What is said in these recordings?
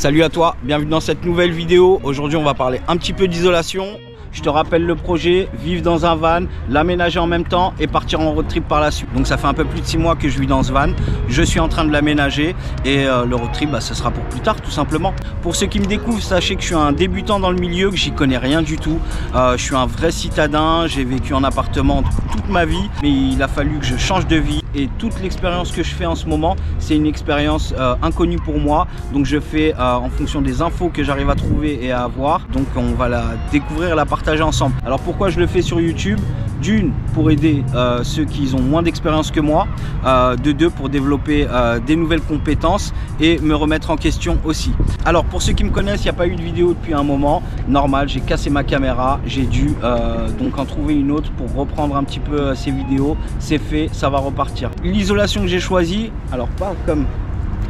Salut à toi, bienvenue dans cette nouvelle vidéo. Aujourd'hui on va parler un petit peu d'isolation. Je te rappelle le projet, vivre dans un van, l'aménager en même temps et partir en road trip par la suite. Donc ça fait un peu plus de 6 mois que je vis dans ce van. Je suis en train de l'aménager et le road trip, ce sera pour plus tard tout simplement. Pour ceux qui me découvrent, sachez que je suis un débutant dans le milieu, que j'y connais rien du tout. Je suis un vrai citadin, j'ai vécu en appartement toute ma vie, mais il a fallu que je change de vie. Et toute l'expérience que je fais en ce moment, c'est une expérience inconnue pour moi. Donc je fais en fonction des infos que j'arrive à trouver et à avoir. Donc on va la découvrir et la partager ensemble. Alors pourquoi je le fais sur YouTube? D'une, pour aider ceux qui ont moins d'expérience que moi. De deux, pour développer des nouvelles compétences et me remettre en question aussi. Alors pour ceux qui me connaissent, il n'y a pas eu de vidéo depuis un moment. Normal, j'ai cassé ma caméra. J'ai dû donc en trouver une autre pour reprendre un petit peu ces vidéos. C'est fait, ça va repartir. L'isolation que j'ai choisie, alors pas comme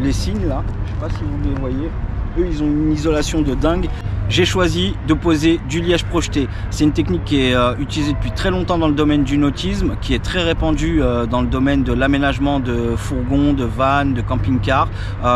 les signes là, je sais pas si vous les voyez, eux ils ont une isolation de dingue. J'ai choisi de poser du liège projeté. C'est une technique qui est utilisée depuis très longtemps dans le domaine du nautisme, qui est très répandue dans le domaine de l'aménagement de fourgons, de vannes, de camping-cars,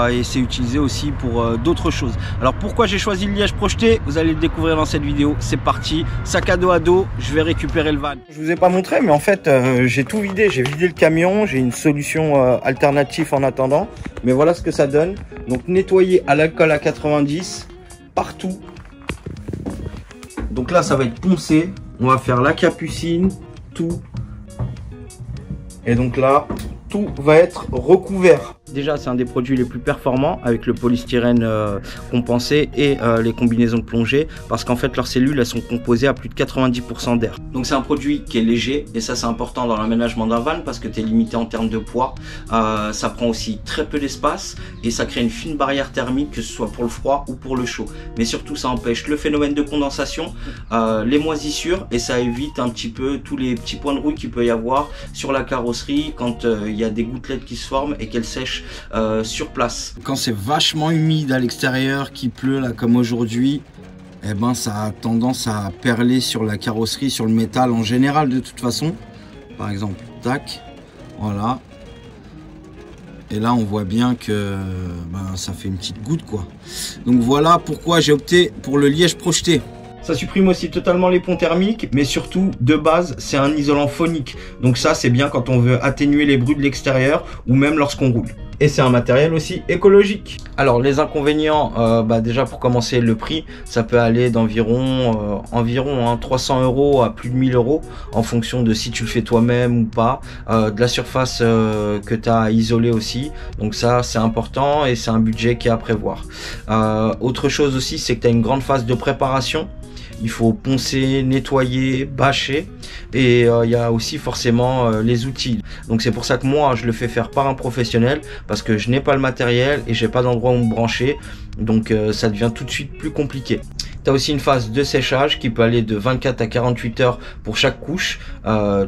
et c'est utilisé aussi pour d'autres choses. Alors pourquoi j'ai choisi le liège projeté? Vous allez le découvrir dans cette vidéo. C'est parti, sac à dos, je vais récupérer le van. Je vous ai pas montré, mais en fait j'ai tout vidé. J'ai vidé le camion, j'ai une solution alternative en attendant. Mais voilà ce que ça donne. Donc nettoyer à l'alcool à 90 partout. Donc là, ça va être poncé. On va faire la capucine, tout. Et donc là, tout va être recouvert. Déjà, c'est un des produits les plus performants avec le polystyrène compensé et les combinaisons de plongée, parce qu'en fait, leurs cellules, elles sont composées à plus de 90% d'air. Donc c'est un produit qui est léger et ça, c'est important dans l'aménagement d'un van parce que tu es limité en termes de poids. Ça prend aussi très peu d'espace et ça crée une fine barrière thermique, que ce soit pour le froid ou pour le chaud. Mais surtout, ça empêche le phénomène de condensation, les moisissures, et ça évite un petit peu tous les petits points de rouille qu'il peut y avoir sur la carrosserie quand il y a des gouttelettes qui se forment et qu'elles sèchent sur place. Quand c'est vachement humide à l'extérieur, qu'il pleut là comme aujourd'hui, eh ben ça a tendance à perler sur la carrosserie, sur le métal en général de toute façon. Par exemple, tac, voilà. Et là on voit bien que ça fait une petite goutte quoi. Donc voilà pourquoi j'ai opté pour le liège projeté. Ça supprime aussi totalement les ponts thermiques, mais surtout, de base, c'est un isolant phonique. Donc ça, c'est bien quand on veut atténuer les bruits de l'extérieur ou même lorsqu'on roule. Et c'est un matériel aussi écologique. Alors les inconvénients, déjà pour commencer, le prix, ça peut aller d'environ 300 € à plus de 1000 € en fonction de si tu le fais toi-même ou pas, de la surface que tu as à isoler aussi. Donc ça, c'est important et c'est un budget qui est à prévoir. Autre chose aussi, c'est que tu as une grande phase de préparation. Il faut poncer, nettoyer, bâcher, et il y a aussi forcément les outils. Donc c'est pour ça que moi je le fais faire par un professionnel, parce que je n'ai pas le matériel et j'ai pas d'endroit où me brancher, donc ça devient tout de suite plus compliqué. Tu as aussi une phase de séchage qui peut aller de 24 à 48 heures pour chaque couche.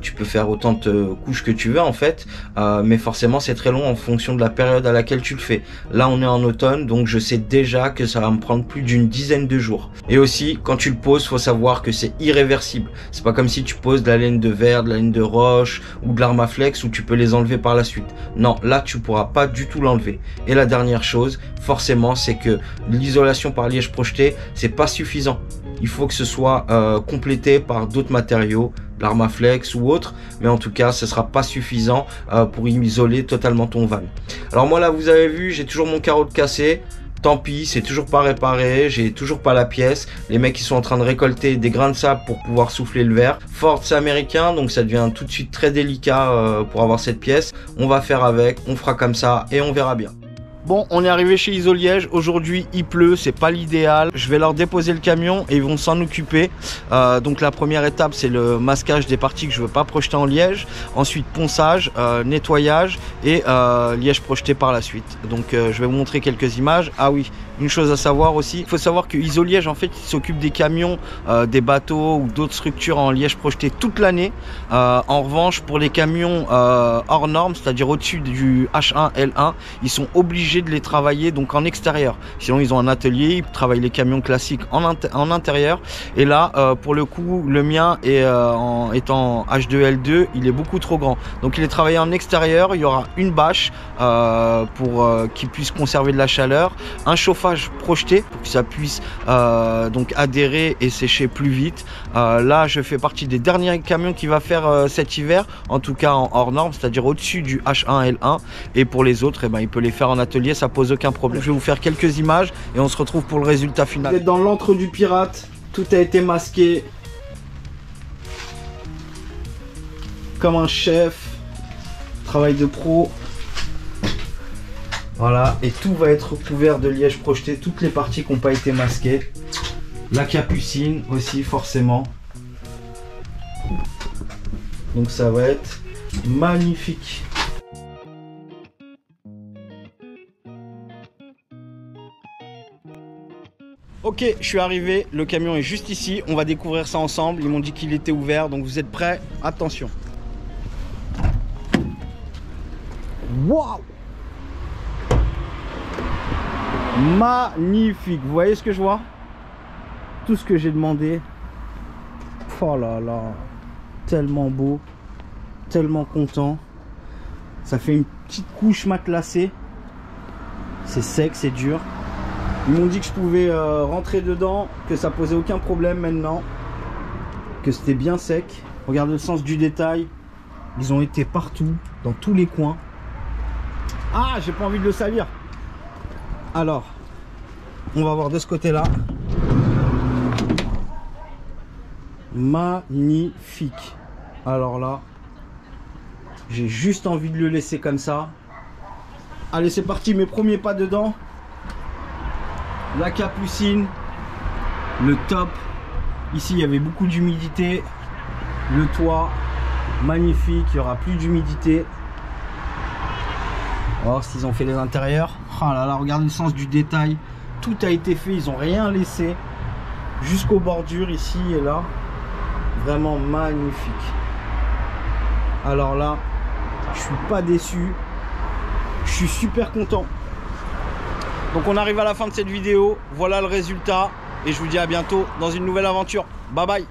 Tu peux faire autant de couches que tu veux en fait, mais forcément c'est très long en fonction de la période à laquelle tu le fais. Là on est en automne, donc je sais déjà que ça va me prendre plus d'une dizaine de jours. Et aussi quand tu le poses, faut savoir que c'est irréversible. C'est pas comme si tu poses de la laine de verre, de la laine de roche ou de l'Armaflex où tu peux les enlever par la suite. Non, là tu pourras pas du tout l'enlever. Et la dernière chose, forcément, c'est que l'isolation par liège projeté, c'est pas suffisant. Il faut que ce soit complété par d'autres matériaux, l'Armaflex ou autre, mais en tout cas ce sera pas suffisant pour isoler totalement ton van. Alors moi là vous avez vu, j'ai toujours mon carreau de cassé. Tant pis, c'est toujours pas réparé, j'ai toujours pas la pièce. Les mecs ils sont en train de récolter des grains de sable pour pouvoir souffler le verre. Ford c'est américain, donc ça devient tout de suite très délicat pour avoir cette pièce. On va faire avec, on fera comme ça et on verra bien. Bon, on est arrivé chez Isoliège. Aujourd'hui, il pleut, c'est pas l'idéal. Je vais leur déposer le camion et ils vont s'en occuper. Donc la première étape, c'est le masquage des parties que je veux pas projeter en liège. Ensuite, ponçage, nettoyage et liège projeté par la suite. Donc je vais vous montrer quelques images. Ah oui, une chose à savoir aussi, il faut savoir que Isoliège en fait, il s'occupe des camions, des bateaux ou d'autres structures en liège projeté toute l'année. En revanche, pour les camions hors normes, c'est-à-dire au-dessus du H1, L1, ils sont obligés obligés de les travailler donc en extérieur. Sinon ils ont un atelier, ils travaillent les camions classiques en intérieur. Et là pour le coup le mien est étant H2L2, il est beaucoup trop grand. Donc il est travaillé en extérieur. Il y aura une bâche pour qu'il puisse conserver de la chaleur, un chauffage projeté pour que ça puisse donc adhérer et sécher plus vite. Là je fais partie des derniers camions qui va faire cet hiver, en tout cas en hors norme, c'est-à-dire au-dessus du H1L1, et pour les autres eh ben, il peut les faire en atelier, ça pose aucun problème. Je vais vous faire quelques images et on se retrouve pour le résultat final. Vous êtes dans l'antre du pirate, tout a été masqué comme un chef, travail de pro. Voilà, et tout va être recouvert de liège projeté, toutes les parties qui n'ont pas été masquées. La capucine aussi forcément. Donc ça va être magnifique. Ok, je suis arrivé, le camion est juste ici, on va découvrir ça ensemble. Ils m'ont dit qu'il était ouvert, donc vous êtes prêts? Attention. Waouh! Magnifique, vous voyez ce que je vois? Tout ce que j'ai demandé. Oh là là, tellement beau, tellement content. Ça fait une petite couche matelassée. C'est sec, c'est dur. Ils m'ont dit que je pouvais rentrer dedans, que ça posait aucun problème maintenant, que c'était bien sec. Regarde le sens du détail. Ils ont été partout, dans tous les coins. Ah, j'ai pas envie de le salir. Alors, on va voir de ce côté-là. Magnifique. Alors là, j'ai juste envie de le laisser comme ça. Allez, c'est parti, mes premiers pas dedans. La capucine, le top. Ici, il y avait beaucoup d'humidité. Le toit, magnifique, il n'y aura plus d'humidité. On va voir s'ils ont fait les intérieurs. Oh là là, regarde le sens du détail. Tout a été fait, ils n'ont rien laissé. Jusqu'aux bordures ici et là. Vraiment magnifique. Alors là, je suis pas déçu. Je suis super content. Donc on arrive à la fin de cette vidéo. Voilà le résultat. Et je vous dis à bientôt dans une nouvelle aventure. Bye bye.